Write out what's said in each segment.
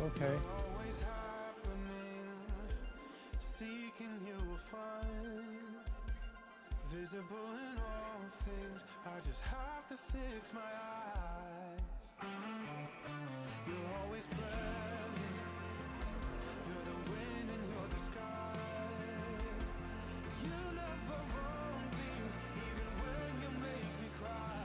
Okay. Seeking you will find visible in all things. I just have to fix my eyes. You're always present. You're the wind and you're the sky. You never wrong me, even when you make me cry.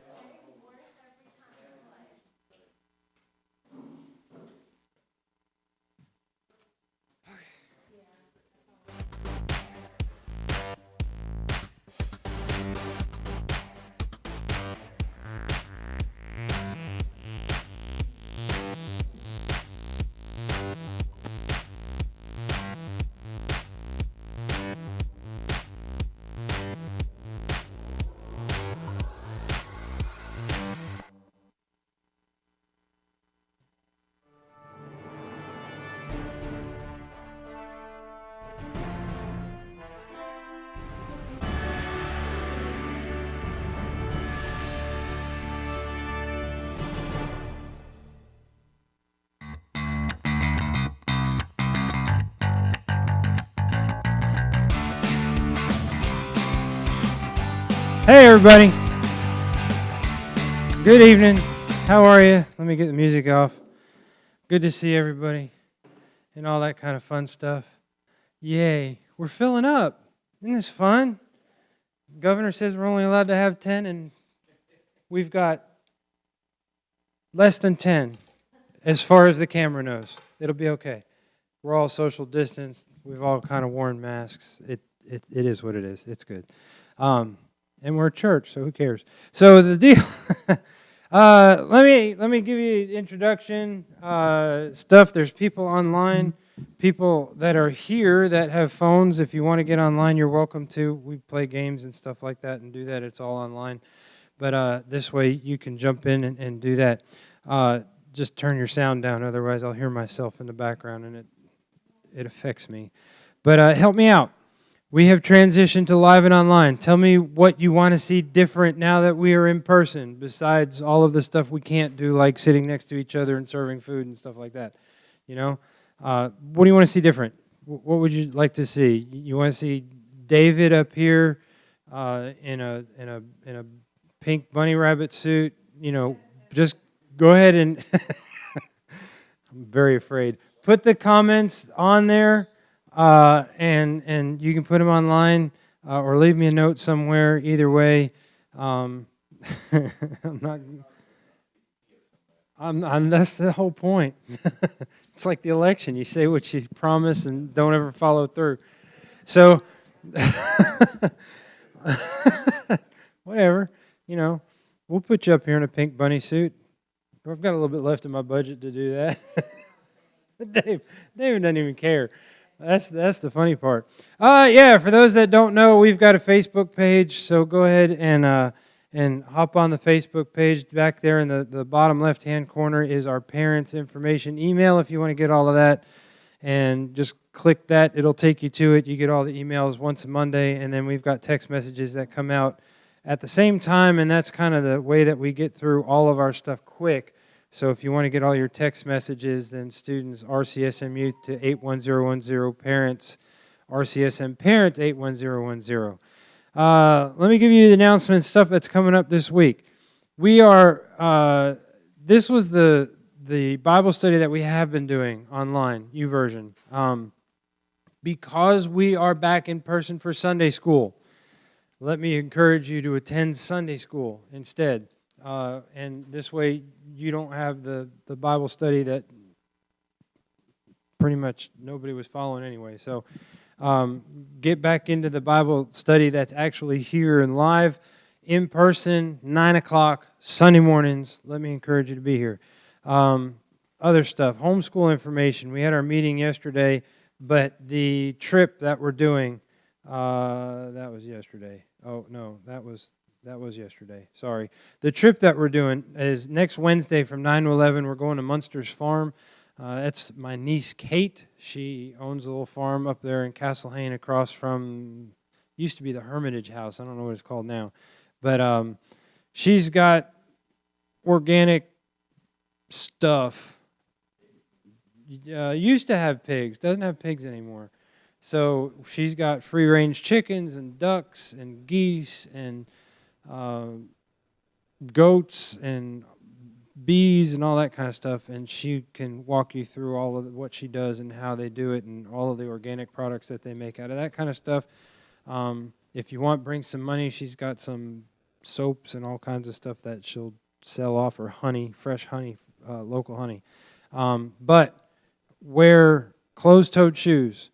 Hey, everybody. Good evening. How are you? Let me get the music off. Good to see everybody and all that kind of fun stuff. Yay. We're filling up. Isn't this fun? Governor says we're only allowed to have 10, and we've got less than 10 as far as the camera knows. It'll be okay. We're all social distanced. We've all kind of worn masks. It is what it is. It's good. And we're a church, so who cares? So the deal. Let me give you an introduction. Stuff. There's people online, people that are here that have phones. If you want to get online, you're welcome to. We play games and stuff like that and do that. It's all online. But this way you can jump in and do that. Just turn your sound down, otherwise I'll hear myself in the background and it affects me. But help me out. We have transitioned to live and online. Tell me what you want to see different now that we are in person, besides all of the stuff we can't do, like sitting next to each other and serving food and stuff like that. You know, what do you want to see different? What would you like to see? You want to see David up here in a pink bunny rabbit suit? You know, just go ahead and I'm very afraid. Put the comments on there. And you can put them online or leave me a note somewhere. Either way, I'm that's the whole point. It's like the election. You say what you promise and don't ever follow through. So, whatever, you know, we'll put you up here in a pink bunny suit. I've got a little bit left in my budget to do that. David doesn't even care. That's the funny part. Yeah, for those that don't know, we've got a Facebook page, so go ahead and hop on the Facebook page. Back there in the bottom left-hand corner is our parents' information email if you want to get all of that. And just click that. It'll take you to it. You get all the emails once a Monday, and then we've got text messages that come out at the same time, and that's kind of the way that we get through all of our stuff quick. So if you want to get all your text messages, then students, RCSM Youth to 81010, parents, RCSM Parent 81010. Let me give you the announcement stuff that's coming up this week. We are, this was the Bible study that we have been doing online, YouVersion. Because we are back in person for Sunday school, let me encourage you to attend Sunday school instead. And this way you don't have the Bible study that pretty much nobody was following anyway. So get back into the Bible study that's actually here and live, in person, 9 o'clock, Sunday mornings. Let me encourage you to be here. Other stuff, homeschool information. We had our meeting yesterday, but the trip that we're doing, that was yesterday. Oh, no, that was yesterday. Sorry. The trip that we're doing is next Wednesday from 9 to 11. We're going to Munster's Farm. That's my niece, Kate. She owns a little farm up there in Castle Hayne across from, used to be the Hermitage House. I don't know what it's called now. But she's got organic stuff. used to have pigs, doesn't have pigs anymore. So she's got free-range chickens and ducks and geese and uh, goats and bees and all that kind of stuff, and she can walk you through all of what she does and how they do it and all of the organic products that they make out of that kind of stuff. If you want, bring some money. She's got some soaps and all kinds of stuff that she'll sell off, or honey, fresh honey, local honey. But wear closed-toed shoes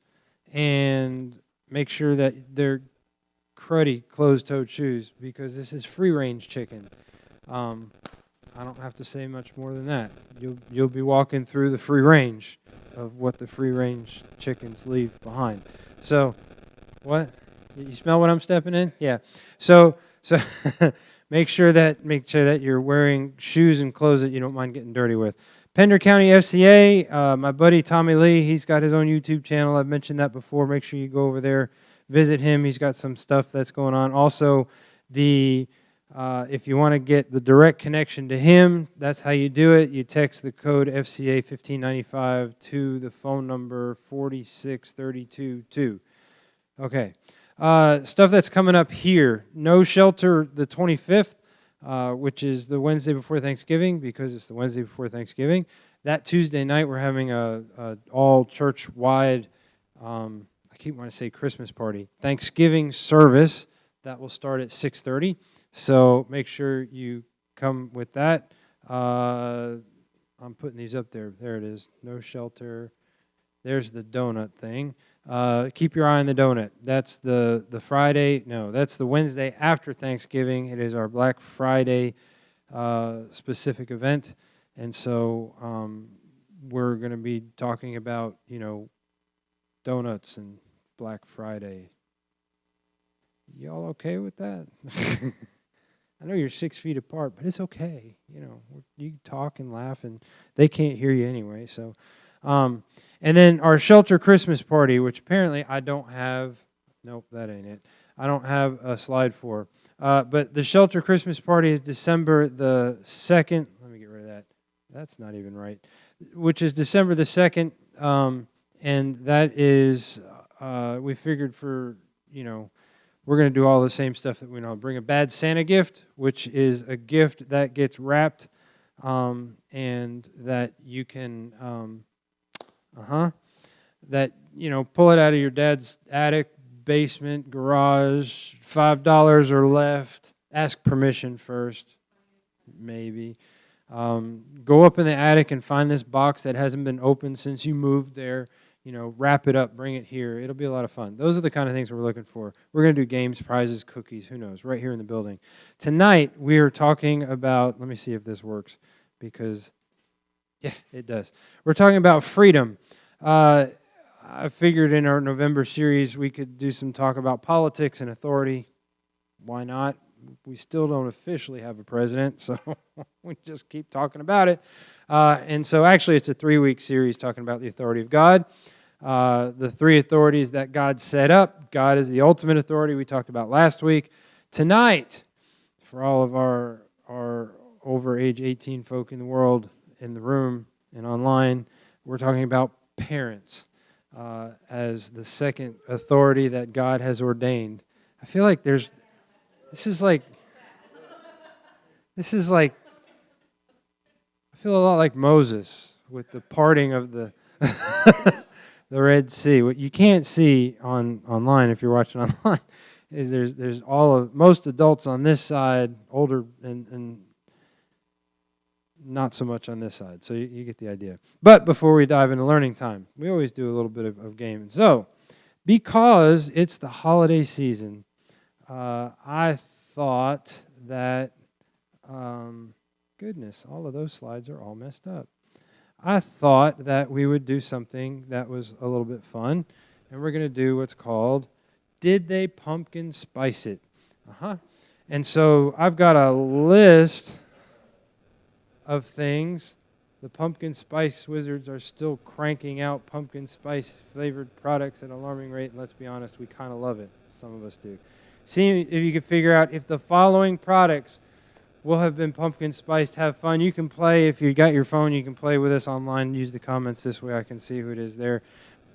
and make sure that they're cruddy closed-toed shoes, because this is free-range chicken. I don't have to say much more than that. You'll be walking through the free range of what the free range chickens leave behind. So, what? You smell what I'm stepping in? Yeah. So make sure that you're wearing shoes and clothes that you don't mind getting dirty with. Pender County FCA, my buddy Tommy Lee, he's got his own YouTube channel. I've mentioned that before. Make sure you go over there, visit him. He's got some stuff that's going on. Also, if you want to get the direct connection to him, that's how you do it. You text the code FCA 1595 to the phone number 46322. Okay. Stuff that's coming up here. No Shelter the 25th, which is the Wednesday before Thanksgiving, because it's the Wednesday before Thanksgiving. That Tuesday night, we're having a all church-wide, I keep wanting to say Christmas party, Thanksgiving service that will start at 6:30. So make sure you come with that. I'm putting these up there. There it is. No Shelter. There's the donut thing. Keep your eye on the donut. That's the Friday. No, that's the Wednesday after Thanksgiving. It is our Black Friday specific event. And so we're going to be talking about, donuts and Black Friday. Y'all okay with that? I know you're 6 feet apart, but it's okay. You talk and laugh, and they can't hear you anyway. So, and then our shelter Christmas party, which apparently I don't have. Nope, that ain't it. I don't have a slide for. But the shelter Christmas party is December the 2nd. Let me get rid of that. That's not even right. Which is December the 2nd, and that is we figured for we're going to do all the same stuff that we know. Bring a bad Santa gift, which is a gift that gets wrapped and that you can, pull it out of your dad's attic, basement, garage, $5 or left. Ask permission first, maybe. Go up in the attic and find this box that hasn't been opened since you moved there. Wrap it up, bring it here. It'll be a lot of fun. Those are the kind of things we're looking for. We're going to do games, prizes, cookies, who knows, right here in the building. Tonight, we are talking about, let me see if this works, because, yeah, it does. We're talking about freedom. I figured in our November series we could do some talk about politics and authority. Why not? We still don't officially have a president, so we just keep talking about it. And so actually it's a 3-week series talking about the authority of God. The 3 authorities that God set up. God is the ultimate authority we talked about last week. Tonight, for all of our over age 18 folk in the world, in the room and online, we're talking about parents as the second authority that God has ordained. I feel like this is like, I feel a lot like Moses with the parting of the the Red Sea. What you can't see online if you're watching online is there's most adults on this side, older and not so much on this side. So you get the idea. But before we dive into learning time, we always do a little bit of game. So because it's the holiday season, I thought that, goodness, all of those slides are all messed up. I thought that we would do something that was a little bit fun, and we're going to do what's called, Did They Pumpkin Spice It? And so I've got a list of things. The pumpkin spice wizards are still cranking out pumpkin spice flavored products at an alarming rate, and let's be honest, we kind of love it. Some of us do. See if you can figure out if the following products will have been pumpkin spiced. Have fun. You can play, if you got your phone, you can play with us online. Use the comments this way. I can see who it is there.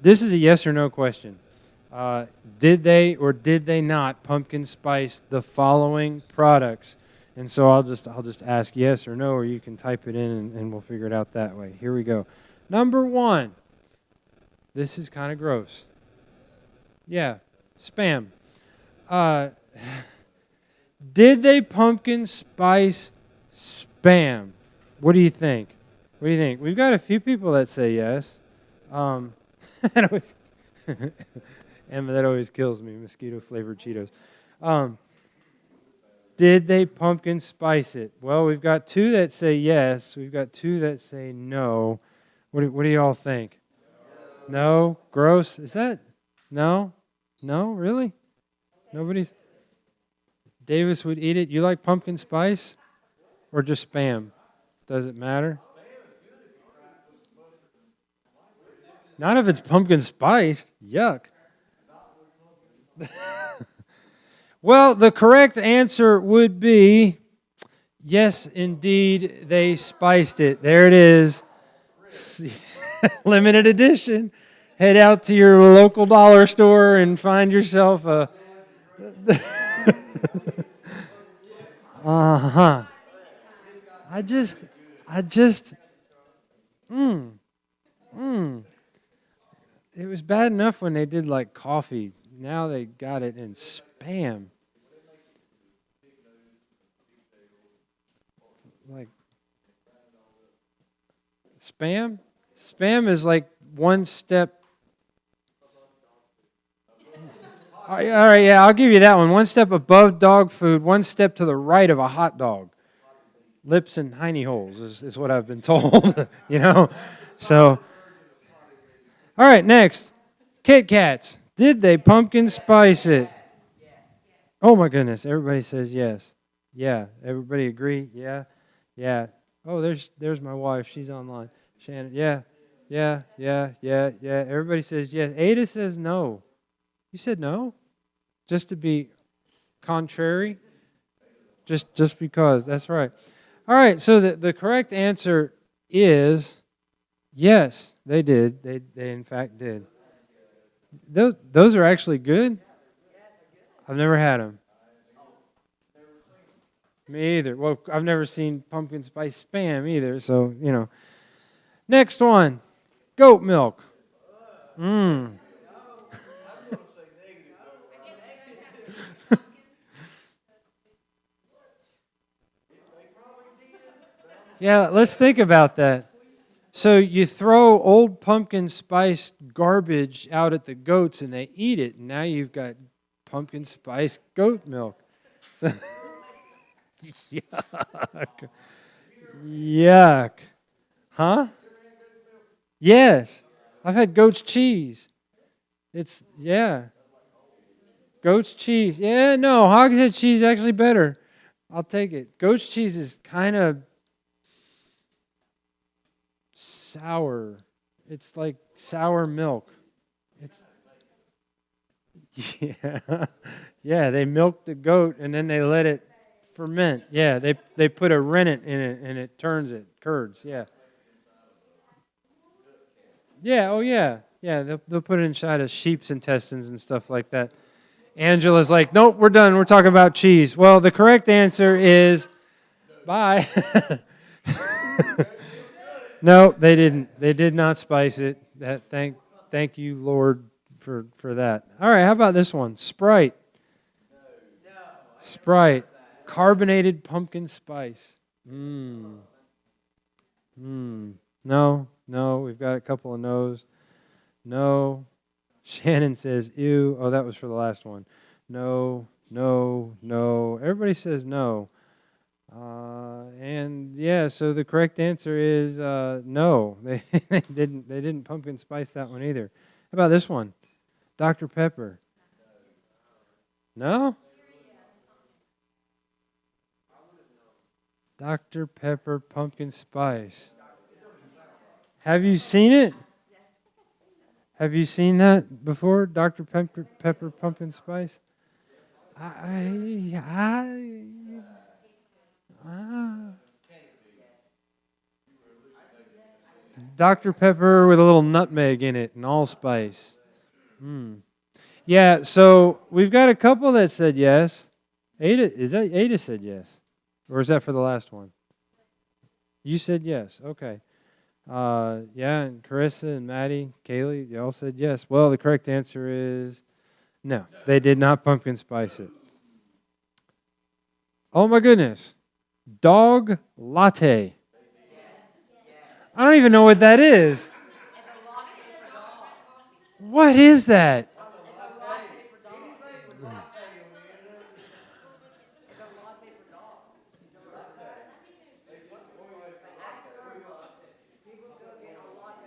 This is a yes or no question. Did they or did they not pumpkin spice the following products? And so I'll just ask yes or no, or you can type it in and we'll figure it out that way. Here we go. Number 1. This is kind of gross. Yeah, Spam. Did they pumpkin spice Spam? What do you think? What do you think? We've got a few people that say yes. That always Emma, that always kills me, mosquito-flavored Cheetos. Did they pumpkin spice it? Well, we've got 2 that say yes. We've got 2 that say no. What do y'all think? No? Gross? Is that? No? No? Really? Nobody's? Davis would eat it. You like pumpkin spice? Or just Spam? Does it matter? Not if it's pumpkin spiced. Yuck. Well, the correct answer would be yes, indeed, they spiced it. There it is. Limited edition. Head out to your local dollar store and find yourself a... Uh-huh. I just... It was bad enough when they did like coffee. Now they got it in Spam. Like Spam? Spam is like one step. All right, yeah, I'll give you that one. One step above dog food, one step to the right of a hot dog. Lips and hiney holes is what I've been told, you know. So, all right, next. Kit Kats. Did they pumpkin spice it? Oh my goodness, everybody says yes. Yeah, everybody agree? Yeah. Yeah. Oh, there's my wife. She's online. Shannon. Yeah. Everybody says yes. Ada says no. You said no? Just to be contrary? Just because. That's right. All right, so the correct answer is yes, they did. They in fact did. Those are actually good? I've never had them. Me either. Well, I've never seen pumpkin spice Spam either, so, you know. Next one. Goat milk. Yeah, let's think about that. So you throw old pumpkin spice garbage out at the goats and they eat it, and now you've got pumpkin spice goat milk. So yuck. Yuck. Huh? Yes. I've had goat's cheese. Yeah. Goat's cheese. Yeah, no, hogshead cheese is actually better. I'll take it. Goat's cheese is kind of sour. It's like sour milk. Yeah, they milk the goat and then they let it ferment. Yeah, they put a rennet in it and it turns it curds. Yeah. Yeah, oh yeah. Yeah, they'll put it inside of sheep's intestines and stuff like that. Angela's like, nope, we're done. We're talking about cheese. Well, the correct answer is bye. No, they didn't. They did not spice it. Thank you, Lord, for that. All right, how about this one? Sprite. Sprite. Carbonated pumpkin spice. No, we've got a couple of no's. No. Shannon says, ew. Oh, that was for the last one. No. Everybody says no. And yeah, so the correct answer is no. They didn't pumpkin spice that one either. How about this one? Dr. Pepper. No? Dr. Pepper pumpkin spice. Have you seen it? Have you seen that before? Dr. Pepper pumpkin spice? Ah. Dr. Pepper with a little nutmeg in it and allspice. Yeah, so we've got a couple that said yes. Ada said yes? Or is that for the last one? You said yes. Okay. Yeah, and Carissa and Maddie, Kaylee, you all said yes. Well, the correct answer is no. They did not pumpkin spice it. Oh my goodness. Dog latte. I don't even know what that is. What is that?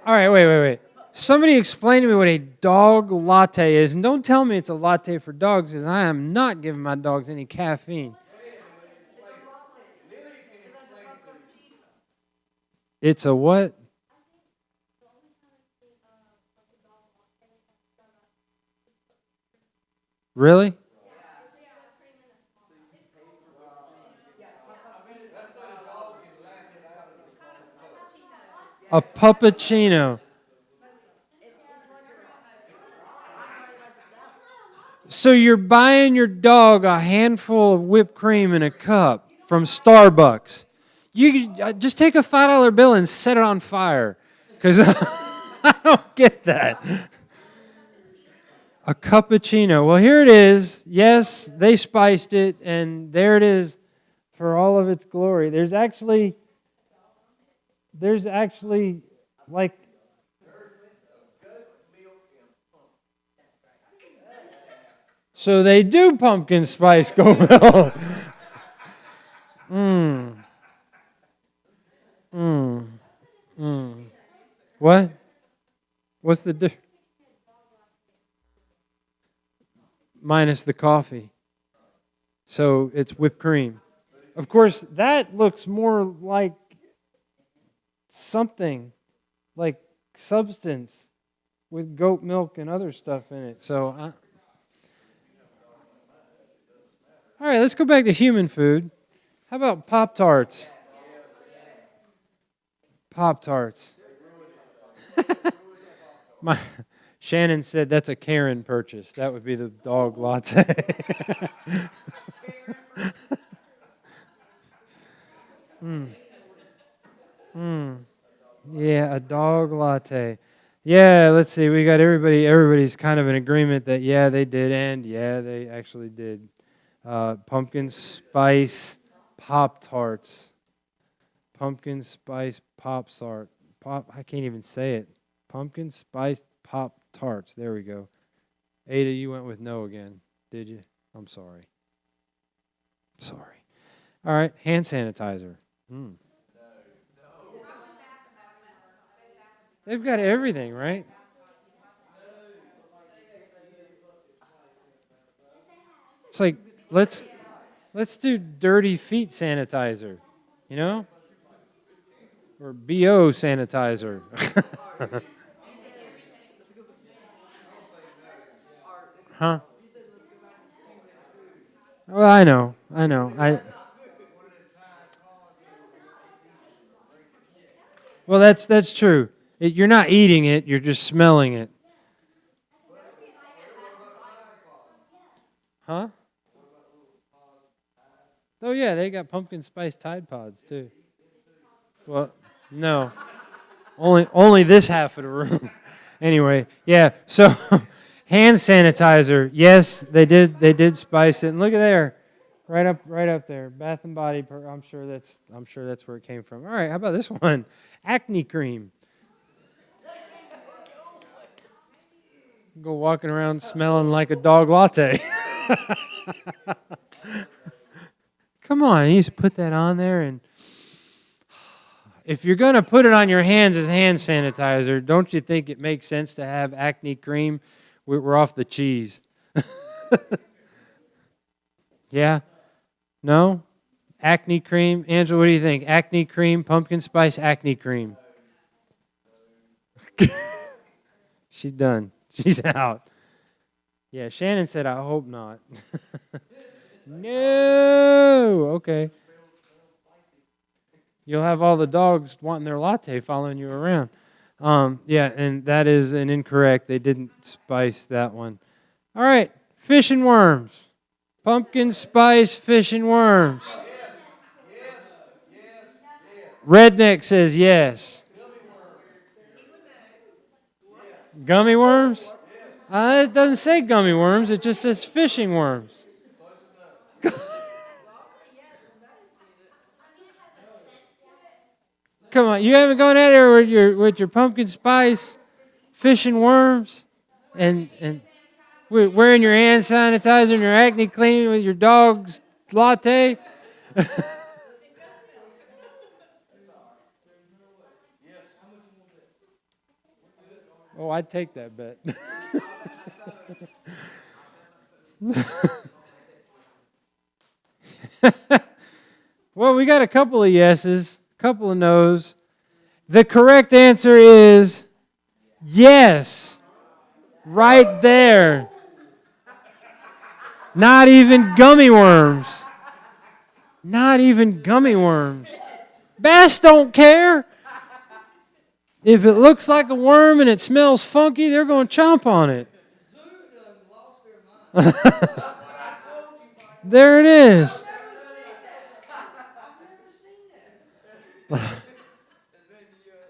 All right, wait. Somebody explain to me what a dog latte is, and don't tell me it's a latte for dogs, because I am not giving my dogs any caffeine. It's a what? Really? A puppuccino. So you're buying your dog a handful of whipped cream in a cup from Starbucks. You just take a $5 bill and set it on fire, because I don't get that. A cappuccino. Well, here it is. Yes, they spiced it, and there it is for all of its glory. There's actually like so they do pumpkin spice goat milk. What? What's the difference? Minus the coffee. So it's whipped cream. Of course, that looks more like something, like substance with goat milk and other stuff in it. So, all right, let's go back to human food. How about Pop-Tarts? Pop-Tarts. Shannon said that's a Karen purchase. That would be the dog latte. Yeah, a dog latte. Yeah, let's see. We got everybody's kind of in agreement that, yeah, they did, and yeah, they actually did. Pumpkin spice Pop-Tarts. Pumpkin spice Pop-Tart. I can't even say it. Pumpkin spice Pop-Tarts. There we go. Ada, you went with no again, did you? I'm sorry. Sorry. All right, hand sanitizer. They've got everything, right? It's like, let's do dirty feet sanitizer, you know? Or BO sanitizer. Huh? Well, I know. Well, that's true. You're not eating it, you're just smelling it. Huh? Oh, yeah, they got pumpkin spice Tide Pods, too. Well, no. Only this half of the room. Anyway, yeah, so hand sanitizer. Yes, they did spice it. And look at there. Right up there. Bath and Body. I'm sure that's where it came from. All right, how about this one? Acne cream. Go walking around smelling like a dog latte. Come on, you just put that on there, and if you're going to put it on your hands as hand sanitizer, don't you think it makes sense to have acne cream? We're off the cheese. Yeah? No? Acne cream? Angela, what do you think? Acne cream, pumpkin spice acne cream. She's done. She's out. Yeah, Shannon said, I hope not. No. Okay. You'll have all the dogs wanting their latte following you around. Yeah, and that is an incorrect. They didn't spice that one. All right, fish and worms. Pumpkin spice fish and worms. Redneck says yes. Gummy worms? It doesn't say gummy worms. It just says fishing worms. Come on, you haven't gone out there with your pumpkin spice fishing worms and wearing your hand sanitizer and your acne clean with your dog's latte? Oh, I'd take that bet. Well, we got a couple of yeses, a couple of no's. The correct answer is yes. Right there. Not even gummy worms. Not even gummy worms. Bass don't care. If it looks like a worm and it smells funky, they're going to chomp on it. There it is.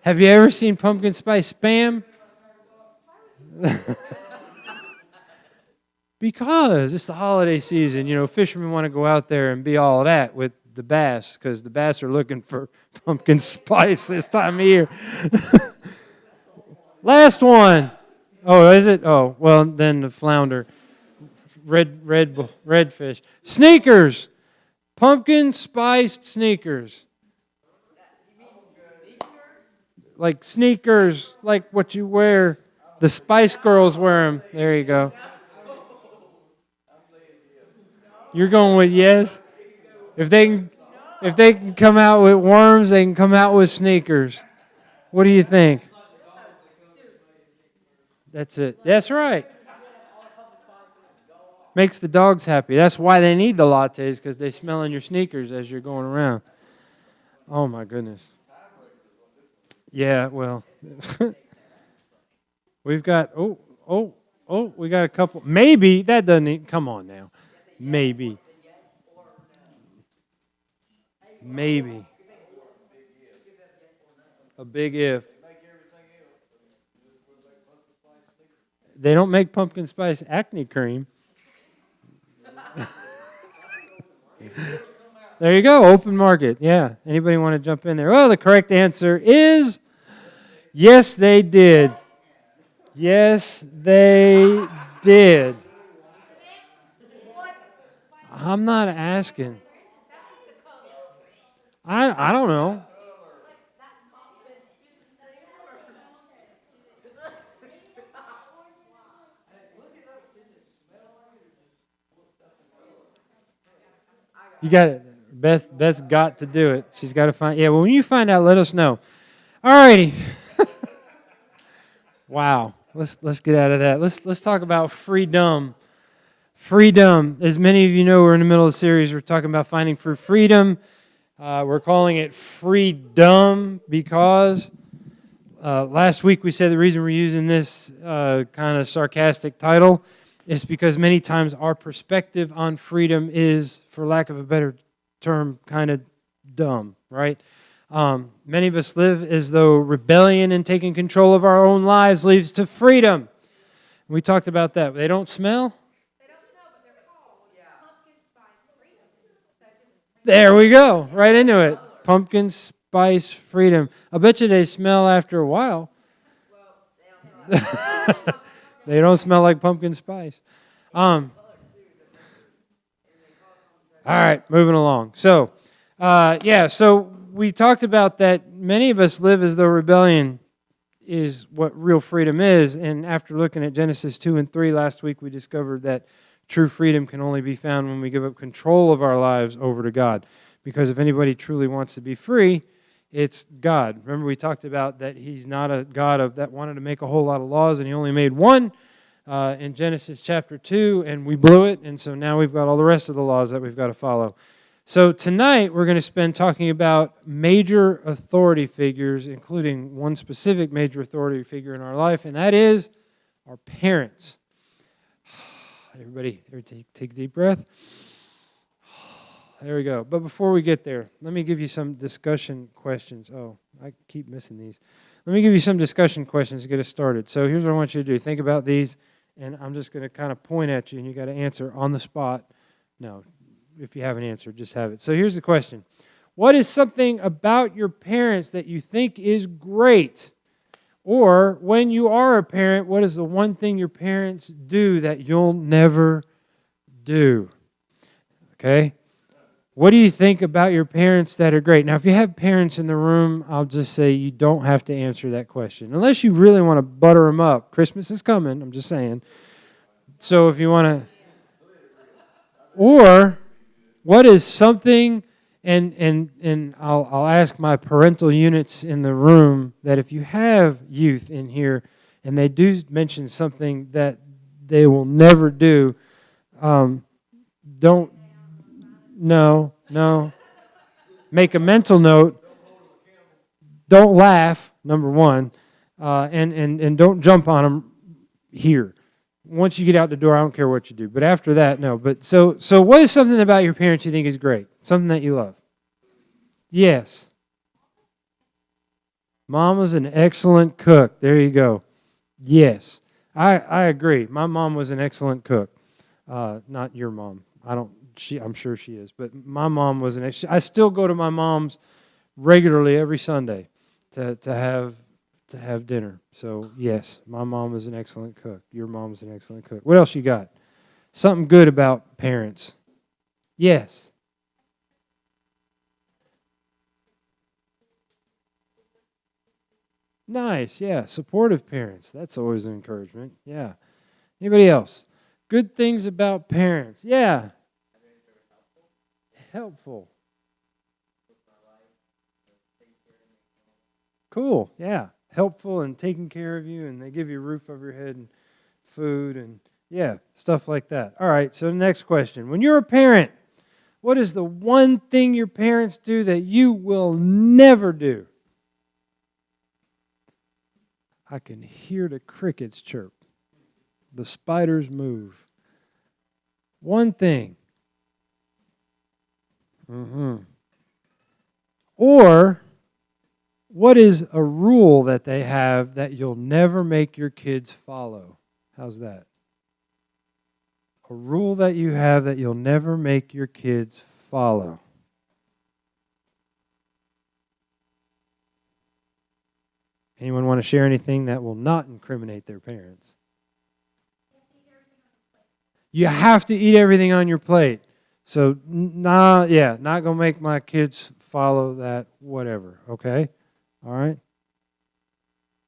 Have you ever seen pumpkin spice Spam? Because it's the holiday season. You know, fishermen want to go out there and be all that with the bass because the bass are looking for pumpkin spice this time of year. Last one. Oh, is it? Oh, well, then the flounder. Redfish. Sneakers. Pumpkin spiced sneakers. Like sneakers, like what you wear. The Spice Girls wear them. There you go. You're going with yes? If they can come out with worms, they can come out with sneakers. What do you think? That's it. That's right. Makes the dogs happy. That's why they need the lattes, because they smell in your sneakers as you're going around. Oh, my goodness. Yeah, well. We've got, we got a couple. Maybe, that doesn't even, come on now. Maybe. Maybe. A big if. They don't make pumpkin spice acne cream. There you go, open market. Yeah, anybody want to jump in there? Well, the correct answer is yes, they did. Yes, they did. I'm not asking. I don't know. You got it. Beth's got to do it. She's got to find. Yeah, well, when you find out, let us know. All righty. Wow. Let's get out of that. Let's talk about freedom. Freedom. As many of you know, we're in the middle of the series. We're talking about finding freedom. We're calling it Freedumb because last week we said the reason we're using this kind of sarcastic title is because many times our perspective on freedom is, for lack of a better term, kind of dumb, right? Many of us live as though rebellion and taking control of our own lives leads to freedom. We talked about that. They don't smell? They don't smell, but they're called pumpkin spice freedom. There we go, right into it. Pumpkin spice freedom. I bet you they smell after a while. They don't smell like pumpkin spice. All right, moving along. So, so we talked about that many of us live as though rebellion is what real freedom is. And after looking at Genesis 2 and 3 last week, we discovered that true freedom can only be found when we give up control of our lives over to God. Because if anybody truly wants to be free, it's God. Remember, we talked about that He's not a God that wanted to make a whole lot of laws, and He only made one in Genesis chapter 2, and we blew it, and so now we've got all the rest of the laws that we've got to follow. So tonight we're going to spend talking about major authority figures, including one specific major authority figure in our life, and that is our parents. Everybody take a deep breath. There we go. But before we get there, let me give you some discussion questions. Oh, I keep missing these. Let me give you some discussion questions to get us started. So here's what I want you to do. Think about these, and I'm just going to kind of point at you, and you got to answer on the spot. No, if you have an answer, just have it. So here's the question. What is something about your parents that you think is great? Or when you are a parent, what is the one thing your parents do that you'll never do? Okay? What do you think about your parents that are great? Now, if you have parents in the room, I'll just say you don't have to answer that question. Unless you really want to butter them up. Christmas is coming, I'm just saying. So if you want to... Or, what is something... And I'll ask my parental units in the room that if you have youth in here and they do mention something that they will never do, don't, no. Make a mental note. Don't laugh, number one, and don't jump on them here. Once you get out the door, I don't care what you do. But after that, no. But so what is something about your parents you think is great? Something that you love? Yes. Mom was an excellent cook. There you go. Yes. I agree. My mom was an excellent cook. Not your mom. I'm sure she is. But my mom was I still go to my mom's regularly every Sunday to have dinner. So, yes, my mom was an excellent cook. Your mom was an excellent cook. What else you got? Something good about parents. Yes. Nice, yeah. Supportive parents. That's always an encouragement. Yeah. Anybody else? Good things about parents. Yeah. Helpful. Cool, yeah. Helpful and taking care of you, and they give you a roof over your head and food and, yeah, stuff like that. All right, so next question. When you're a parent, what is the one thing your parents do that you will never do? I can hear the crickets chirp. The spiders move. One thing. Or, what is a rule that they have that you'll never make your kids follow? How's that? A rule that you have that you'll never make your kids follow. Anyone want to share anything that will not incriminate their parents? You have to eat everything on your plate. So, not going to make my kids follow that whatever, okay? All right?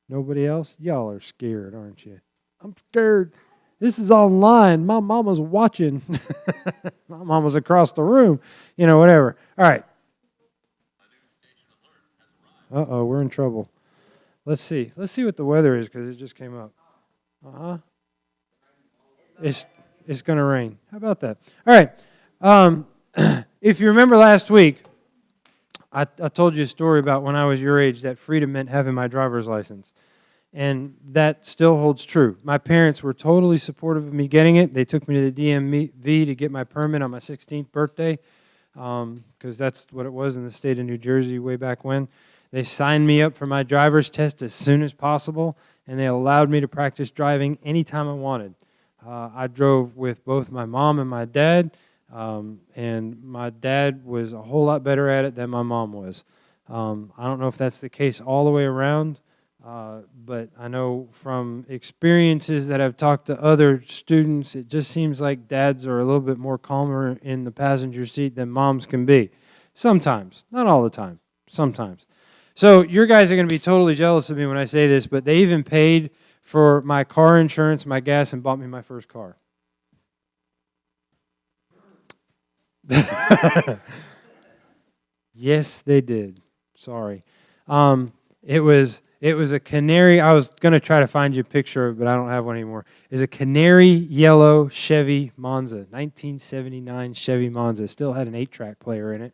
Nobody else? Y'all are scared, aren't you? I'm scared. This is online. My mama's watching. My mama's across the room. Whatever. All right. Uh-oh, we're in trouble. Let's see. Let's see what the weather is because it just came up. It's going to rain. How about that? All right. If you remember last week, I told you a story about when I was your age that freedom meant having my driver's license. And that still holds true. My parents were totally supportive of me getting it. They took me to the DMV to get my permit on my 16th birthday because that's what it was in the state of New Jersey way back when. They signed me up for my driver's test as soon as possible, and they allowed me to practice driving anytime I wanted. I drove with both my mom and my dad, and my dad was a whole lot better at it than my mom was. I don't know if that's the case all the way around, but I know from experiences that I've talked to other students, it just seems like dads are a little bit more calmer in the passenger seat than moms can be. Sometimes, not all the time, sometimes. So your guys are going to be totally jealous of me when I say this, but they even paid for my car insurance, my gas, and bought me my first car. Yes, they did. Sorry. It was It was a canary. I was going to try to find you a picture of it, but I don't have one anymore. It's a canary yellow Chevy Monza, 1979 Chevy Monza. It still had an 8-track player in it,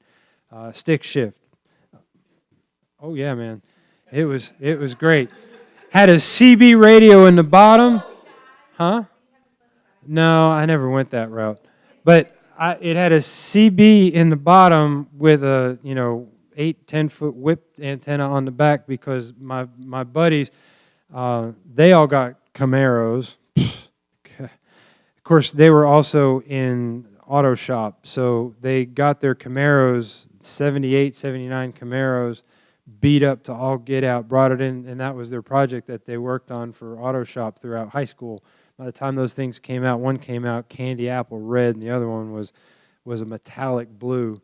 stick shift. Oh yeah, man, it was great. Had a CB radio in the bottom, huh? No, I never went that route, but it had a CB in the bottom with a 8-10 foot whip antenna on the back because my buddies, they all got Camaros. Of course, they were also in auto shop, so they got their Camaros, 78, 79 Camaros, beat up to all get out, brought it in, and that was their project that they worked on for auto shop throughout high school. By the time those things came out, one came out candy apple red, and the other one was a metallic blue.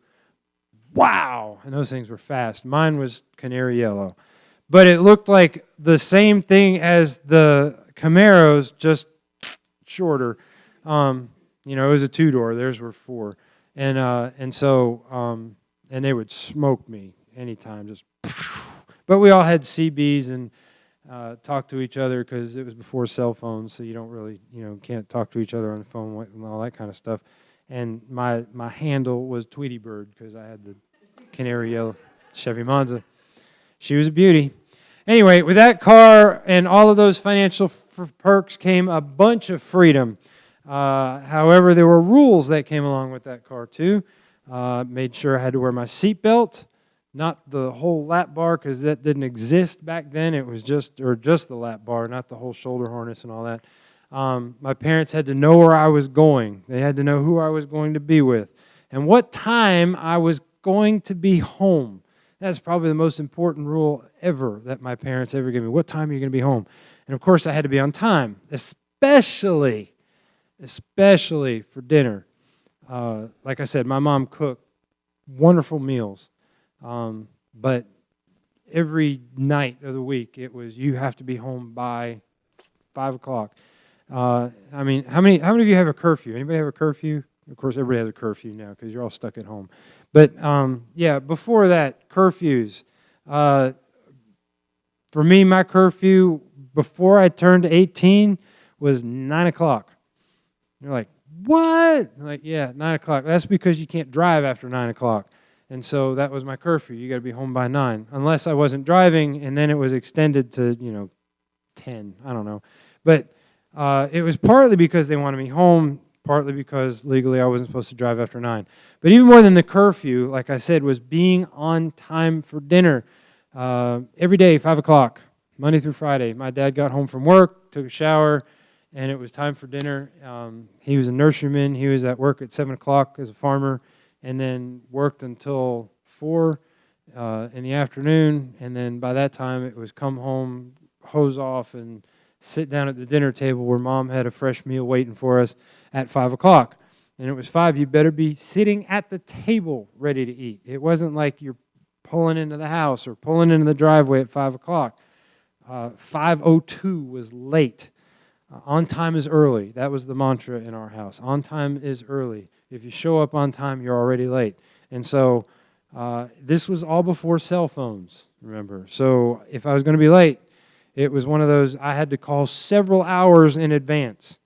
Wow! And those things were fast. Mine was canary yellow. But it looked like the same thing as the Camaros, just shorter. It was a 2-door. Theirs were 4. And they would smoke me anytime. But we all had CBs and talked to each other because it was before cell phones, so you don't really, can't talk to each other on the phone and all that kind of stuff. And my handle was Tweety Bird because I had the canary yellow Chevy Monza. She was a beauty. Anyway, with that car and all of those financial perks came a bunch of freedom. However, there were rules that came along with that car too. Made sure I had to wear my seatbelt, not the whole lap bar because that didn't exist back then. It was just the lap bar, not the whole shoulder harness and all that. My parents had to know where I was going. They had to know who I was going to be with and what time I was going to be home. That's probably the most important rule ever that my parents ever gave me. What time are you going to be home? And of course, I had to be on time, especially for dinner. Like I said, my mom cooked wonderful meals, but every night of the week, it was you have to be home by 5 o'clock. How many of you have a curfew? Anybody have a curfew? Of course, everybody has a curfew now because you're all stuck at home. But before that, curfews. For me, my curfew before I turned 18 was 9 o'clock. You're like, what? I'm like, yeah, 9 o'clock. That's because you can't drive after 9 o'clock. And so that was my curfew. You got to be home by 9. Unless I wasn't driving, and then it was extended to, 10. I don't know. But it was partly because they wanted me home, partly because legally I wasn't supposed to drive after 9. But even more than the curfew, like I said, was being on time for dinner. Every day, 5 o'clock, Monday through Friday. My dad got home from work, took a shower, and it was time for dinner. He was a nurseryman. He was at work at 7 o'clock as a farmer, and then worked until 4 in the afternoon. And then by that time, it was come home, hose off, and sit down at the dinner table where Mom had a fresh meal waiting for us at 5 o'clock. And it was 5, you better be sitting at the table ready to eat. It wasn't like you're pulling into the house or pulling into the driveway at 5 o'clock. 5:02 was late. On time is early. That was the mantra in our house. On time is early. If you show up on time, you're already late. And so this was all before cell phones, remember. So if I was going to be late, it was one of those I had to call several hours in advance.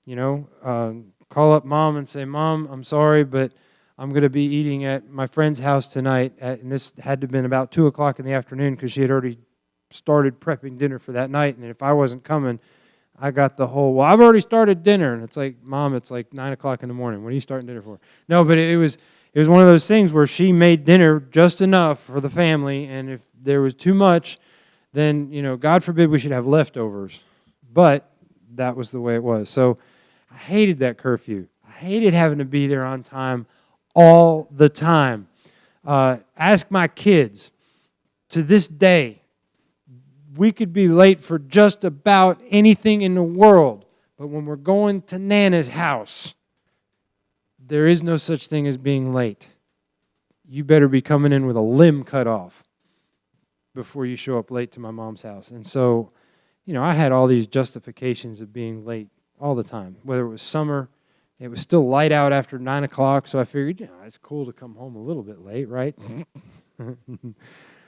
Call up Mom and say, Mom, I'm sorry, but I'm going to be eating at my friend's house tonight. And this had to have been about 2 o'clock in the afternoon because she had already started prepping dinner for that night. And if I wasn't coming, I got the whole, well, I've already started dinner. And it's like, Mom, it's like 9 o'clock in the morning. What are you starting dinner for? No, but it was one of those things where she made dinner just enough for the family. And if there was too much, then, God forbid we should have leftovers. But that was the way it was. So I hated that curfew. I hated having to be there on time all the time. Ask my kids. To this day, we could be late for just about anything in the world. But when we're going to Nana's house, there is no such thing as being late. You better be coming in with a limb cut off before you show up late to my mom's house. And so, I had all these justifications of being late all the time. Whether it was summer, it was still light out after 9 o'clock, so I figured, it's cool to come home a little bit late, right?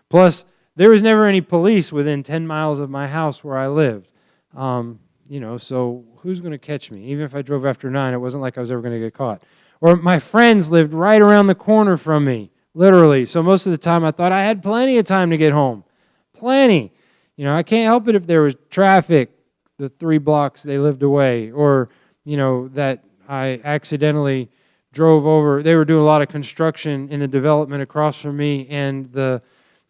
Plus, There was never any police within 10 miles of my house where I lived. So who's going to catch me? Even if I drove after 9, it wasn't like I was ever going to get caught. Or my friends lived right around the corner from me, literally. So most of the time I thought I had plenty of time to get home. Plenty. I can't help it if there was traffic the 3 blocks they lived away, or, that I accidentally drove over. They were doing a lot of construction in the development across from me, and the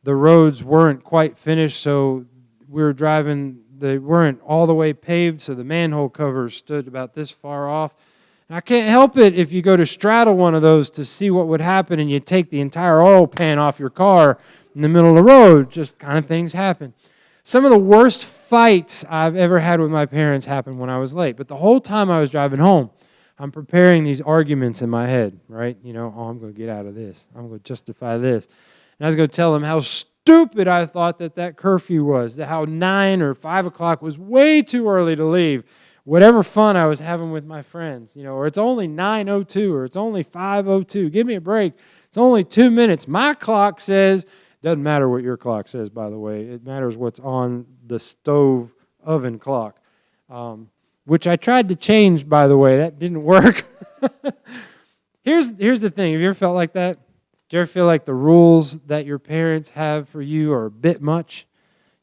roads weren't quite finished, so we were driving. They weren't all the way paved, so the manhole covers stood about this far off. And I can't help it if you go to straddle one of those to see what would happen, and you take the entire oil pan off your car in the middle of the road. Just kind of things happen. Some of the worst fights I've ever had with my parents happened when I was late. But the whole time I was driving home, I'm preparing these arguments in my head, right? I'm going to get out of this. I'm going to justify this. And I was going to tell them how stupid I thought that curfew was, that how 9 or 5 o'clock was way too early to leave. Whatever fun I was having with my friends, or it's only 9:02 or it's only 5:02. Give me a break. It's only 2 minutes. My clock says... Doesn't matter what your clock says, by the way. It matters what's on the stove oven clock, which I tried to change, by the way. That didn't work. Here's the thing. Have you ever felt like that? Do you ever feel like the rules that your parents have for you are a bit much?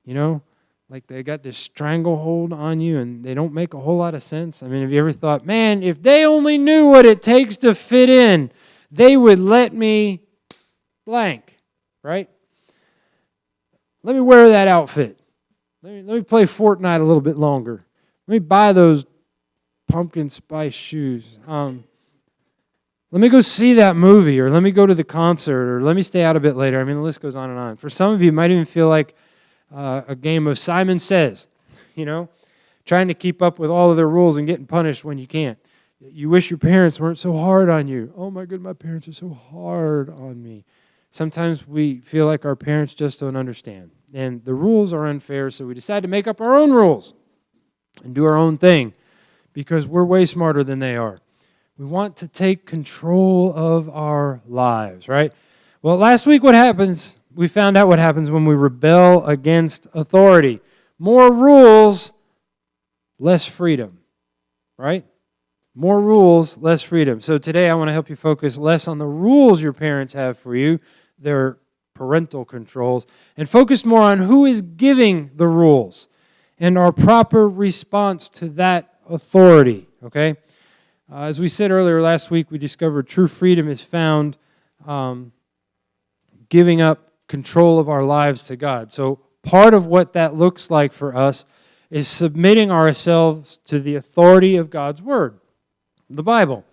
Like they got this stranglehold on you and they don't make a whole lot of sense? I mean, have you ever thought, man, if they only knew what it takes to fit in, they would let me blank, right? Let me wear that outfit. Let me play Fortnite a little bit longer. Let me buy those pumpkin spice shoes. Let me go see that movie, or let me go to the concert, or let me stay out a bit later. I mean, the list goes on and on. For some of you, it might even feel like a game of Simon Says, trying to keep up with all of their rules and getting punished when you can't. You wish your parents weren't so hard on you. Oh my goodness, my parents are so hard on me. Sometimes we feel like our parents just don't understand. And the rules are unfair, so we decide to make up our own rules and do our own thing because we're way smarter than they are. We want to take control of our lives, right? Well, last week what happens? We found out what happens when we rebel against authority. More rules, less freedom, right? More rules, less freedom. So today I want to help you focus less on the rules your parents have for you, their parental controls, and focus more on who is giving the rules and our proper response to that authority, okay? As we said earlier last week, we discovered true freedom is found giving up control of our lives to God. So part of what that looks like for us is submitting ourselves to the authority of God's Word, the Bible.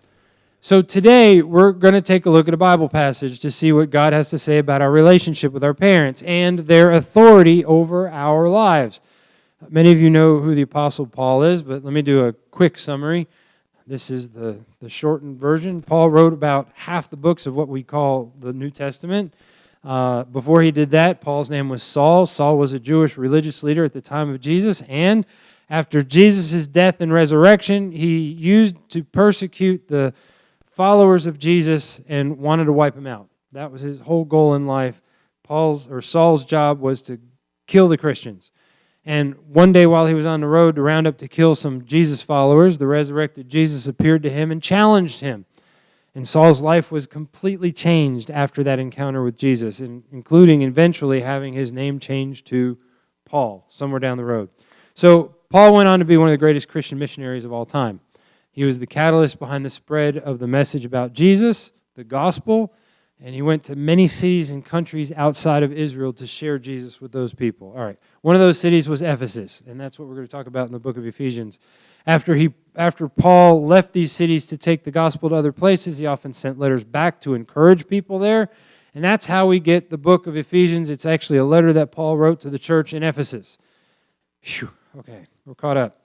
So today, we're going to take a look at a Bible passage to see what God has to say about our relationship with our parents and their authority over our lives. Many of you know who the Apostle Paul is, but let me do a quick summary. This is the shortened version. Paul wrote about half the books of what we call the New Testament. Before he did that, Paul's name was Saul. Saul was a Jewish religious leader at the time of Jesus, and after Jesus' death and resurrection, he used to persecute the followers of Jesus and wanted to wipe them out. That was his whole goal in life. Saul's job was to kill the Christians. And one day while he was on the road to round up to kill some Jesus followers, the resurrected Jesus appeared to him and challenged him. And Saul's life was completely changed after that encounter with Jesus, including eventually having his name changed to Paul, somewhere down the road. So Paul went on to be one of the greatest Christian missionaries of all time. He was the catalyst behind the spread of the message about Jesus, the gospel, and he went to many cities and countries outside of Israel to share Jesus with those people. All right, one of those cities was Ephesus, and that's what we're going to talk about in the book of Ephesians. After Paul left these cities to take the gospel to other places, he often sent letters back to encourage people there, and that's how we get the book of Ephesians. It's actually a letter that Paul wrote to the church in Ephesus. Phew, okay, we're caught up.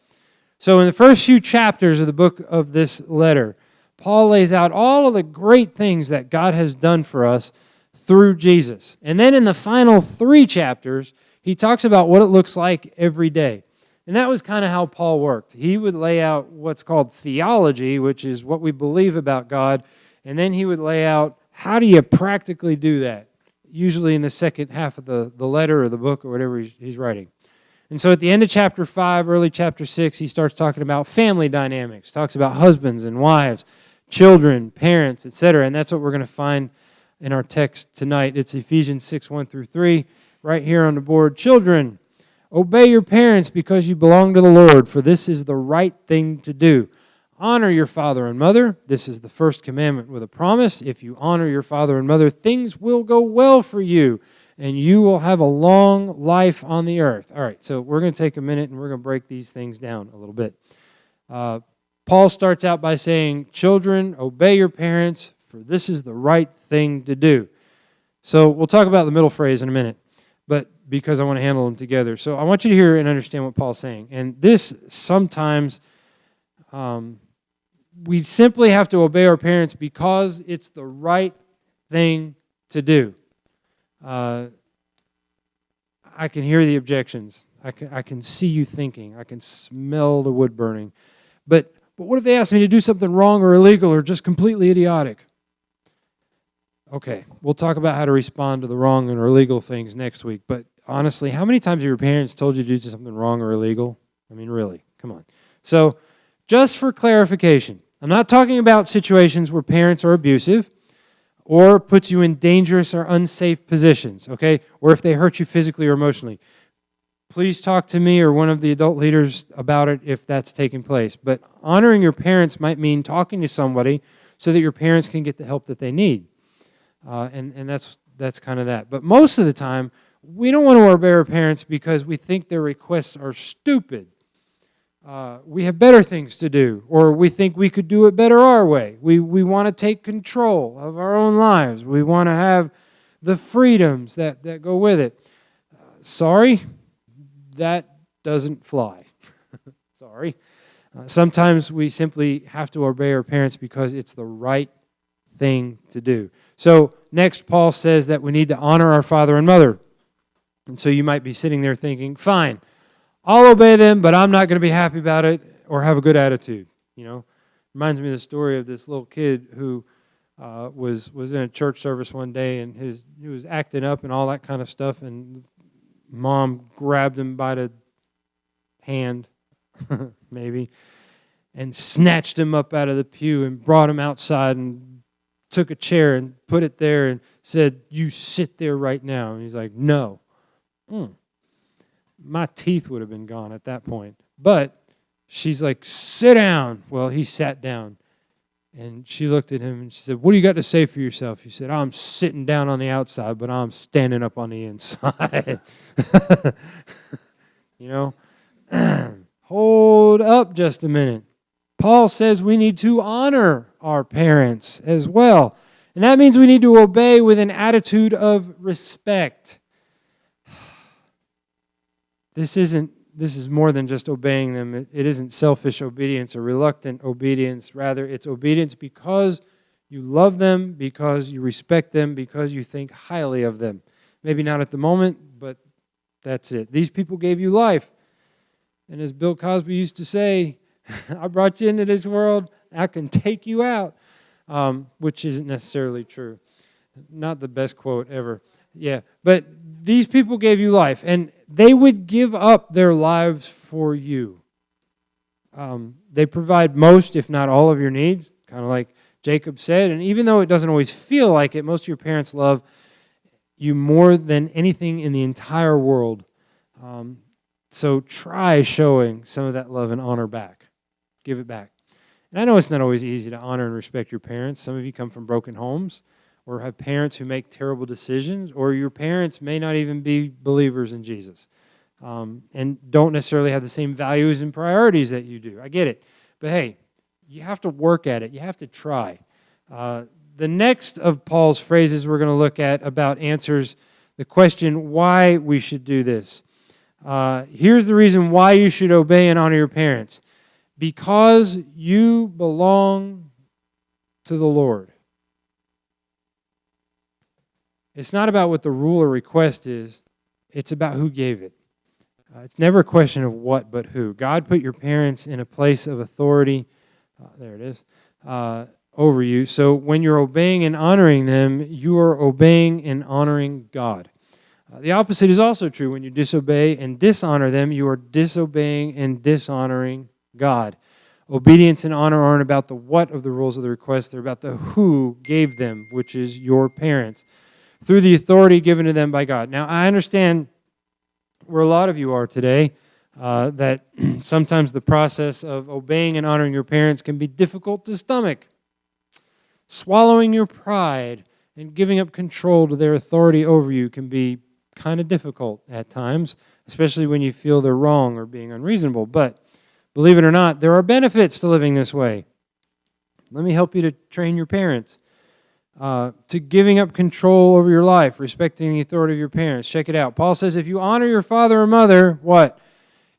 So in the first few chapters of the book of this letter, Paul lays out all of the great things that God has done for us through Jesus. And then in the final 3 chapters, he talks about what it looks like every day. And that was kind of how Paul worked. He would lay out what's called theology, which is what we believe about God, and then he would lay out how do you practically do that? usually in the second half of the letter or the book or whatever he's writing. And so at the end of chapter 5, early chapter 6, he starts talking about family dynamics, talks about husbands and wives, children, parents, etc. And that's what we're going to find in our text tonight. It's Ephesians 6, 1 through 3, right here on the board. Children, obey your parents because you belong to the Lord, for this is the right thing to do. Honor your father and mother. This is the first commandment with a promise. If you honor your father and mother, things will go well for you, and you will have a long life on the earth. All right, so we're going to take a minute, and we're going to break these things down a little bit. Paul starts out by saying, children, obey your parents, for this is the right thing to do. So we'll talk about the middle phrase in a minute, but because I want to handle them together. So I want you to hear and understand what Paul's saying. And this sometimes... we simply have to obey our parents because it's the right thing to do. I can hear the objections. I can see you thinking. I can smell the wood burning. But what if they ask me to do something wrong or illegal or just completely idiotic? Okay, we'll talk about how to respond to the wrong and illegal things next week. But honestly, how many times have your parents told you to do something wrong or illegal? I mean, really, come on. So, just for clarification, I'm not talking about situations where parents are abusive or puts you in dangerous or unsafe positions, okay? Or if they hurt you physically or emotionally. Please talk to me or one of the adult leaders about it if that's taking place. But honoring your parents might mean talking to somebody so that your parents can get the help that they need. And that's kind of that. But most of the time, we don't want to obey our parents because we think their requests are stupid. We have better things to do, or we think we could do it better our way. We want to take control of our own lives. We want to have the freedoms that go with it. Sorry, that doesn't fly. Sorry. Sometimes we simply have to obey our parents because it's the right thing to do. So next, Paul says that we need to honor our father and mother. And so you might be sitting there thinking, fine, I'll obey them, but I'm not going to be happy about it or have a good attitude. You know, reminds me of the story of this little kid who was in a church service one day, and he was acting up and all that kind of stuff, and mom grabbed him by the hand, maybe, and snatched him up out of the pew and brought him outside and took a chair and put it there and said, "You sit there right now." And he's like, "No." My teeth would have been gone at that point. But she's like, "Sit down." Well, he sat down. And she looked at him and she said, "What do you got to say for yourself?" He said, "I'm sitting down on the outside, but I'm standing up on the inside." You know? Hold up just a minute. Paul says we need to honor our parents as well. And that means we need to obey with an attitude of respect. This is more than just obeying them. It isn't selfish obedience or reluctant obedience. Rather, it's obedience because you love them, because you respect them, because you think highly of them. Maybe not at the moment, but that's it. These people gave you life. And as Bill Cosby used to say, "I brought you into this world, I can take you out," which isn't necessarily true. Not the best quote ever. Yeah, but these people gave you life, and they would give up their lives for you. They provide most, if not all, of your needs, kind of like Jacob said. And even though it doesn't always feel like it, most of your parents love you more than anything in the entire world. So try showing some of that love and honor back. Give it back. And I know it's not always easy to honor and respect your parents. Some of you come from broken homes, or have parents who make terrible decisions, or your parents may not even be believers in Jesus and don't necessarily have the same values and priorities that you do. I get it. But hey, you have to work at it. You have to try. The next of Paul's phrases we're going to look at about answers the question why we should do this. Here's the reason why you should obey and honor your parents. Because you belong to the Lord. It's not about what the rule or request is. It's about who gave it. It's never a question of what but who. God put your parents in a place of authority. There it is. over you. So when you're obeying and honoring them, you are obeying and honoring God. The opposite is also true. When you disobey and dishonor them, you are disobeying and dishonoring God. Obedience and honor aren't about the what of the rules of the request. They're about the who gave them, which is your parents, through the authority given to them by God. Now, I understand where a lot of you are today, that sometimes the process of obeying and honoring your parents can be difficult to stomach. Swallowing your pride and giving up control to their authority over you can be kind of difficult at times, especially when you feel they're wrong or being unreasonable. But believe it or not, there are benefits to living this way. Let me help you to train your parents to giving up control over your life, respecting the authority of your parents. Check it out. Paul says, if you honor your father or mother, what?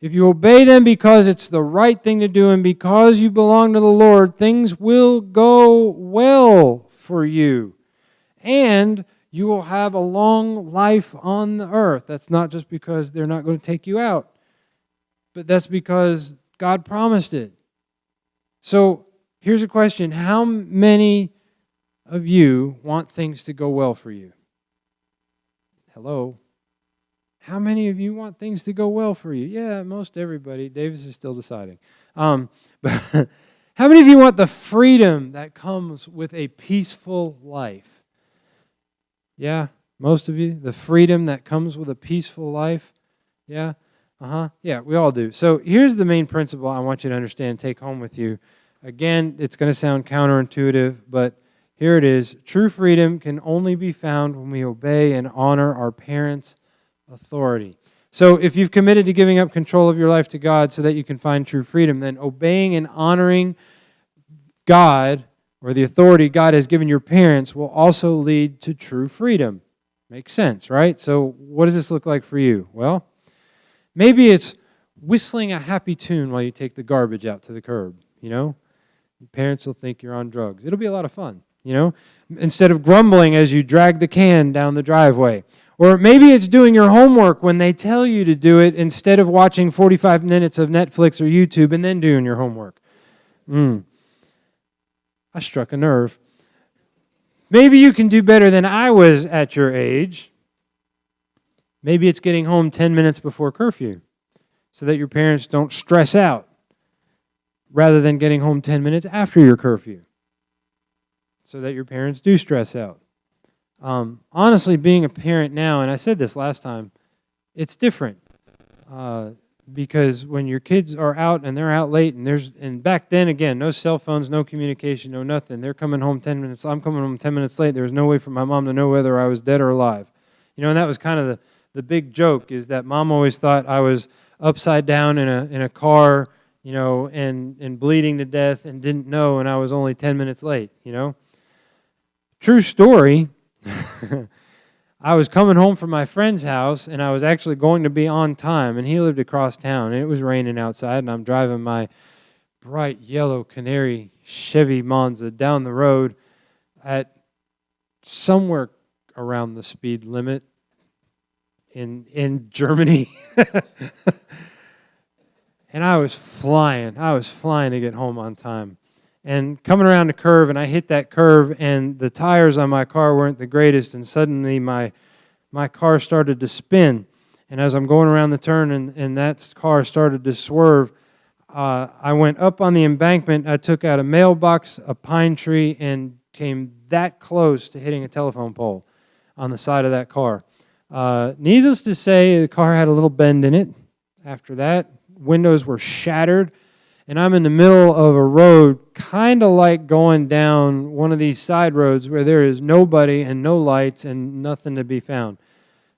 If you obey them because it's the right thing to do and because you belong to the Lord, things will go well for you. And you will have a long life on the earth. That's not just because they're not going to take you out, but that's because God promised it. So here's a question. How many of you want things to go well for you? Hello? How many of you want things to go well for you? Yeah, most everybody. Davis is still deciding. But how many of you want the freedom that comes with a peaceful life? Yeah, most of you. The freedom that comes with a peaceful life. Yeah? Yeah, we all do. So here's the main principle I want you to understand, take home with you. Again, it's going to sound counterintuitive, but here it is. True freedom can only be found when we obey and honor our parents' authority. So if you've committed to giving up control of your life to God so that you can find true freedom, then obeying and honoring God or the authority God has given your parents will also lead to true freedom. Makes sense, right? So what does this look like for you? Well, maybe it's whistling a happy tune while you take the garbage out to the curb, you know? Your parents will think you're on drugs. It'll be a lot of fun, you know? Instead of grumbling as you drag the can down the driveway. Or maybe it's doing your homework when they tell you to do it instead of watching 45 minutes of Netflix or YouTube and then doing your homework. I struck a nerve. Maybe you can do better than I was at your age. Maybe it's getting home 10 minutes before curfew so that your parents don't stress out rather than getting home 10 minutes after your curfew so that your parents do stress out. Honestly, being a parent now, and I said this last time, it's different. Because when your kids are out and they're out late and back then again, no cell phones, no communication, no nothing. They're coming home 10 minutes. I'm coming home 10 minutes late. There was no way for my mom to know whether I was dead or alive. You know, and that was kind of the big joke is that mom always thought I was upside down in a car, you know, and bleeding to death and didn't know, and I was only 10 minutes late, you know. True story. I was coming home from my friend's house, and I was actually going to be on time, and he lived across town, and it was raining outside, and I'm driving my bright yellow canary Chevy Monza down the road at somewhere around the speed limit in Germany. And I was flying to get home on time. And coming around the curve, and I hit that curve, and the tires on my car weren't the greatest, and suddenly my car started to spin. And as I'm going around the turn, and that car started to swerve, I went up on the embankment. I took out a mailbox, a pine tree, and came that close to hitting a telephone pole on the side of that car. Needless to say, the car had a little bend in it. After that, windows were shattered. And I'm in the middle of a road, kind of like going down one of these side roads where there is nobody and no lights and nothing to be found.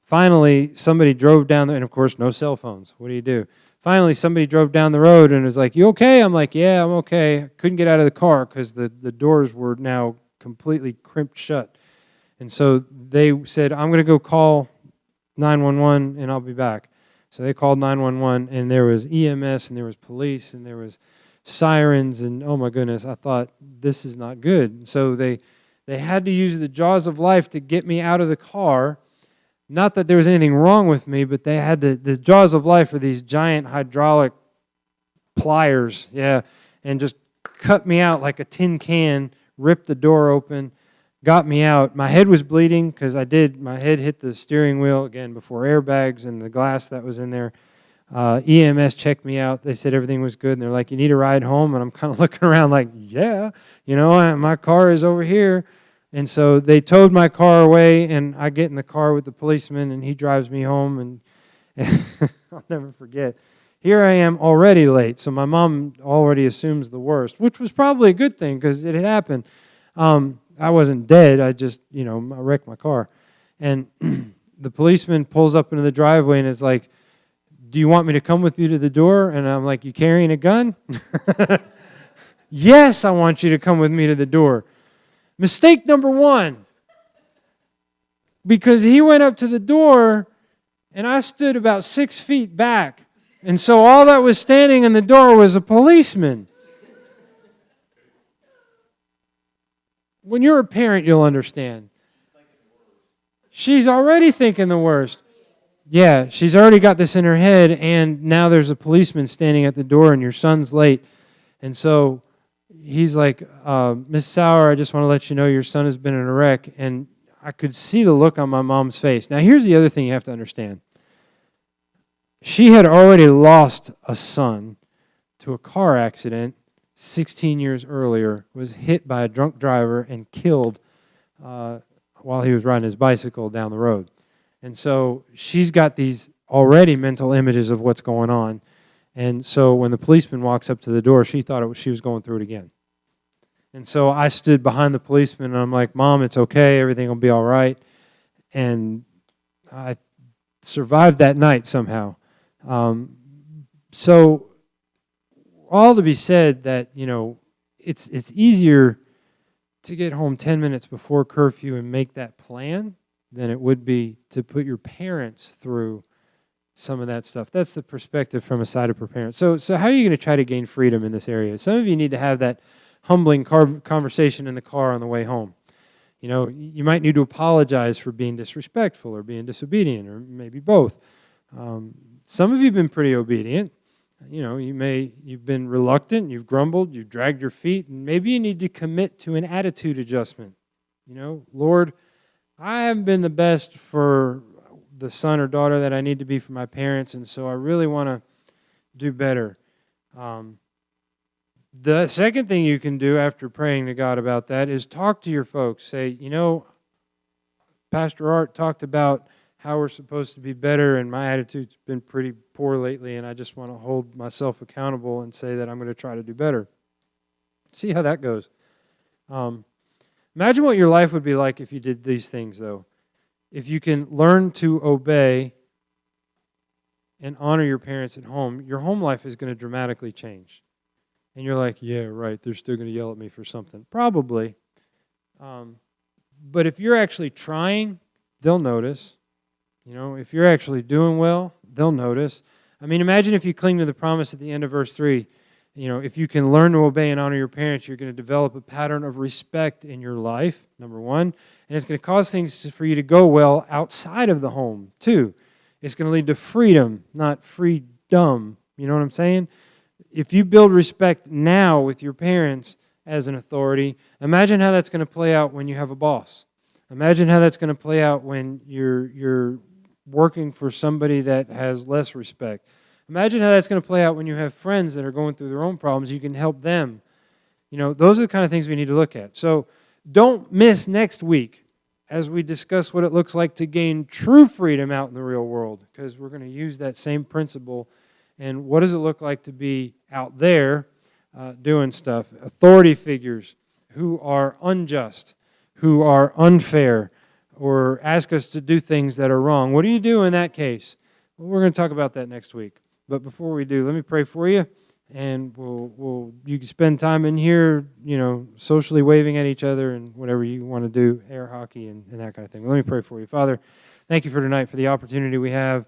Finally, somebody drove down there, and of course, no cell phones. What do you do? Finally, somebody drove down the road and was like, "You okay?" I'm like, "Yeah, I'm okay." I couldn't get out of the car because the doors were now completely crimped shut. And so they said, "I'm going to go call 911 and I'll be back." So they called 911, and there was EMS, and there was police, and there was sirens, and oh my goodness, I thought, this is not good. So they had to use the jaws of life to get me out of the car. Not that there was anything wrong with me, but they had to, the jaws of life are these giant hydraulic pliers, and just cut me out like a tin can, ripped the door open, got me out. My head was bleeding because my head hit the steering wheel, again, before airbags and the glass that was in there. EMS checked me out. They said everything was good, and they're like, "You need a ride home?" And I'm kind of looking around like, "Yeah, my car is over here." And so they towed my car away, and I get in the car with the policeman, and he drives me home, and I'll never forget. Here I am already late, so my mom already assumes the worst, which was probably a good thing because it had happened. I wasn't dead. I just, I wrecked my car. And the policeman pulls up into the driveway and is like, "Do you want me to come with you to the door?" And I'm like, "You carrying a gun?" "Yes, I want you to come with me to the door." Mistake number one. Because he went up to the door, and I stood about 6 feet back. And so all that was standing in the door was a policeman. When you're a parent, you'll understand. She's already thinking the worst. Yeah, she's already got this in her head, and now there's a policeman standing at the door, and your son's late. And so he's like, "Miss Sauer, I just want to let you know your son has been in a wreck." And I could see the look on my mom's face. Now, here's the other thing you have to understand. She had already lost a son to a car accident 16 years earlier, was hit by a drunk driver and killed while he was riding his bicycle down the road. And so she's got these already mental images of what's going on. And so when the policeman walks up to the door, she thought she was going through it again. And so I stood behind the policeman, and I'm like, "Mom, it's okay. Everything will be all right." And I survived that night somehow. So all to be said that, it's easier to get home 10 minutes before curfew and make that plan than it would be to put your parents through some of that stuff. That's the perspective from a side of parents. So how are you going to try to gain freedom in this area? Some of you need to have that humbling conversation in the car on the way home. You might need to apologize for being disrespectful or being disobedient, or maybe both. Some of you have been pretty obedient. You've been reluctant, you've grumbled, you've dragged your feet, and maybe you need to commit to an attitude adjustment. Lord, I haven't been the best for the son or daughter that I need to be for my parents, and so I really want to do better. The second thing you can do after praying to God about that is talk to your folks. Say, Pastor Art talked about how we're supposed to be better, and my attitude's been pretty poor lately, and I just want to hold myself accountable and say that I'm going to try to do better. See how that goes. Imagine what your life would be like if you did these things, though. If you can learn to obey and honor your parents at home, your home life is going to dramatically change. And you're like, "Yeah, right, they're still going to yell at me for something." Probably. But if you're actually trying, they'll notice. If you're actually doing well, they'll notice. Imagine if you cling to the promise at the end of verse 3. If you can learn to obey and honor your parents, you're going to develop a pattern of respect in your life, number one. And it's going to cause things for you to go well outside of the home, too. It's going to lead to freedom, not freedom. You know what I'm saying? If you build respect now with your parents as an authority, imagine how that's going to play out when you have a boss. Imagine how that's going to play out when you're working for somebody that has less respect. Imagine how that's going to play out when you have friends that are going through their own problems. You can help them. Those are the kind of things we need to look at. So don't miss next week as we discuss what it looks like to gain true freedom out in the real world, because we're going to use that same principle. And what does it look like to be out there doing stuff? Authority figures who are unjust, who are unfair, or ask us to do things that are wrong. What do you do in that case? Well, we're going to talk about that next week. But before we do, let me pray for you, and you can spend time in here, socially waving at each other and whatever you want to do, air hockey and that kind of thing. Let me pray for you. Father, thank you for tonight, for the opportunity we have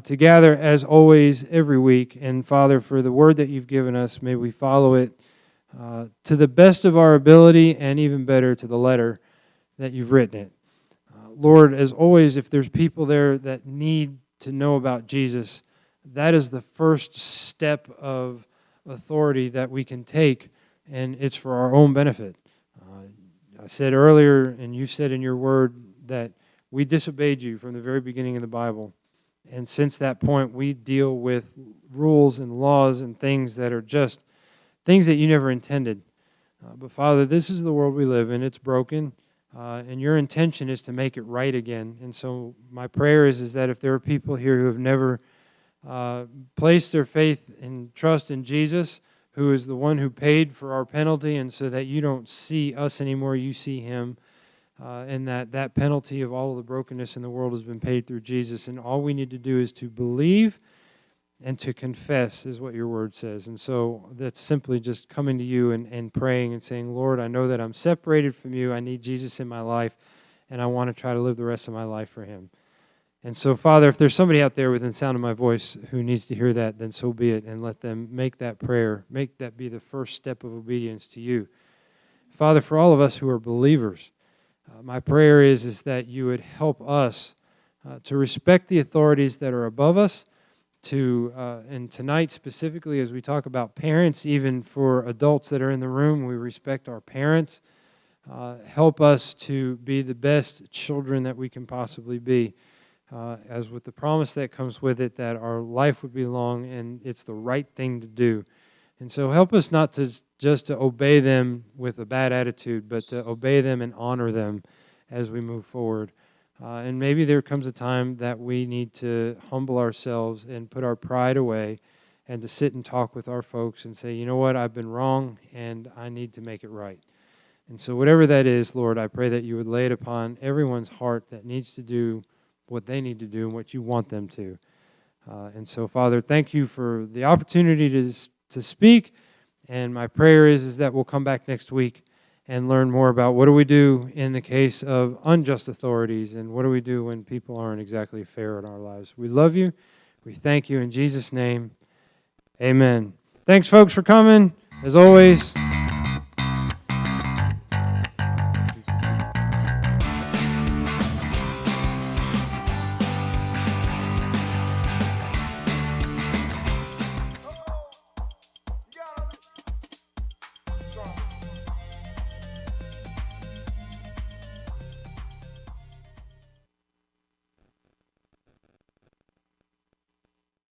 to gather as always every week. And Father, for the word that you've given us, may we follow it to the best of our ability, and even better, to the letter that you've written it. Lord, as always, if there's people there that need to know about Jesus, that is the first step of authority that we can take, and it's for our own benefit. I said earlier, and you said in your word, that we disobeyed you from the very beginning of the Bible. And since that point, we deal with rules and laws and things that are just things that you never intended. But Father, this is the world we live in. It's broken, and your intention is to make it right again. And so my prayer is that if there are people here who have never placed their faith and trust in Jesus, who is the one who paid for our penalty, and so that you don't see us anymore, you see him, and that penalty of all of the brokenness in the world has been paid through Jesus, and all we need to do is to believe and to confess, is what your word says. And so that's simply just coming to you and praying and saying, Lord, I know that I'm separated from you, I need Jesus in my life, and I want to try to live the rest of my life for him. And so, Father, if there's somebody out there within the sound of my voice who needs to hear that, then so be it, and let them make that prayer, make that be the first step of obedience to you. Father, for all of us who are believers, my prayer is that you would help us to respect the authorities that are above us, and tonight specifically as we talk about parents, even for adults that are in the room, we respect our parents. Help us to be the best children that we can possibly be. As with the promise that comes with it, that our life would be long and it's the right thing to do. And so help us not to just to obey them with a bad attitude, but to obey them and honor them as we move forward. And maybe there comes a time that we need to humble ourselves and put our pride away and to sit and talk with our folks and say, you know what, I've been wrong and I need to make it right. And so whatever that is, Lord, I pray that you would lay it upon everyone's heart that needs to do what they need to do and what you want them to. And so, Father, thank you for the opportunity to speak. And my prayer is that we'll come back next week and learn more about what do we do in the case of unjust authorities and what do we do when people aren't exactly fair in our lives. We love you. We thank you in Jesus' name. Amen. Thanks, folks, for coming. As always,